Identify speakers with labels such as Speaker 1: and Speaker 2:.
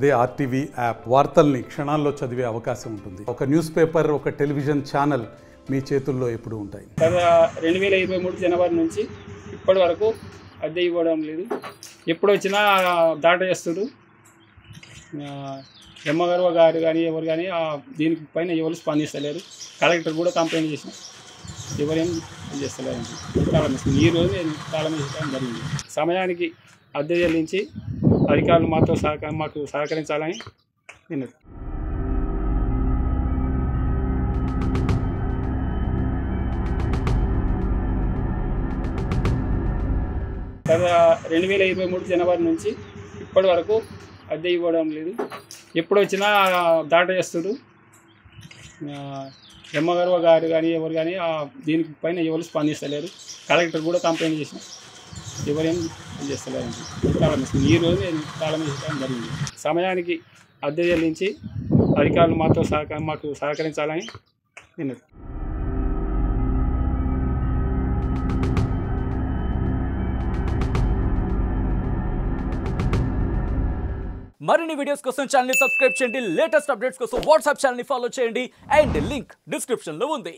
Speaker 1: అదే RTV app వార్తల్ని క్షణాల్లో చదివే అవకాశం ఉంటుంది. ఒక న్యూస్ పేపర్, ఒక టెలివిజన్ ఛానల్ మీ చేతుల్లో ఎప్పుడూ ఉంటాయి.
Speaker 2: 2023 జనవరి నుంచి ఇప్పటి వరకు అద్దె ఇవ్వడం లేదు. ఎప్పుడు వచ్చినా దాట చేస్తారు. ఎమ్మగారు గారు కానీ ఎవరు కానీ దీనికి పైన ఎవరు స్పందిస్తలేరు. కలెక్టర్ కూడా కంప్లైంట్ చేసిన ఎవరేం చేస్తలేరు. ఈ రోజు నేను తాళం వేయడం జరిగింది. సమయానికి అద్దె చెల్లించి అధికారులు మాకు సహకరించాలని విన్నది. గత 2023 జనవరి నుంచి ఇప్పటి వరకు అద్దె ఇవ్వడం లేదు. ఎప్పుడు వచ్చినా దాట చేస్తారు. ఎమ్మగారు గారు కానీ ఎవరు కానీ దీనికి పైన ఎవరు స్పందిస్తలేరు. కలెక్టర్ కూడా కంప్లైంట్ చేసిన ఎవరేం చేస్తలేరు. ఈ రోజు నేను తాళం వేయడం జరిగింది. సమయానికి అద్దె చెల్లించి అధికారులు మాకు సహకరించాలని విన్నది.
Speaker 3: మరిన్ని వీడియోస్ కోసం ఛానల్ ని సబ్స్క్రైబ్ చేయండి. లేటెస్ట్ అప్డేట్స్ కోసం వాట్సాప్ ఛానల్ ని ఫాలో చేయండి. అండ్ లింక్ డిస్క్రిప్షన్ లో ఉంది.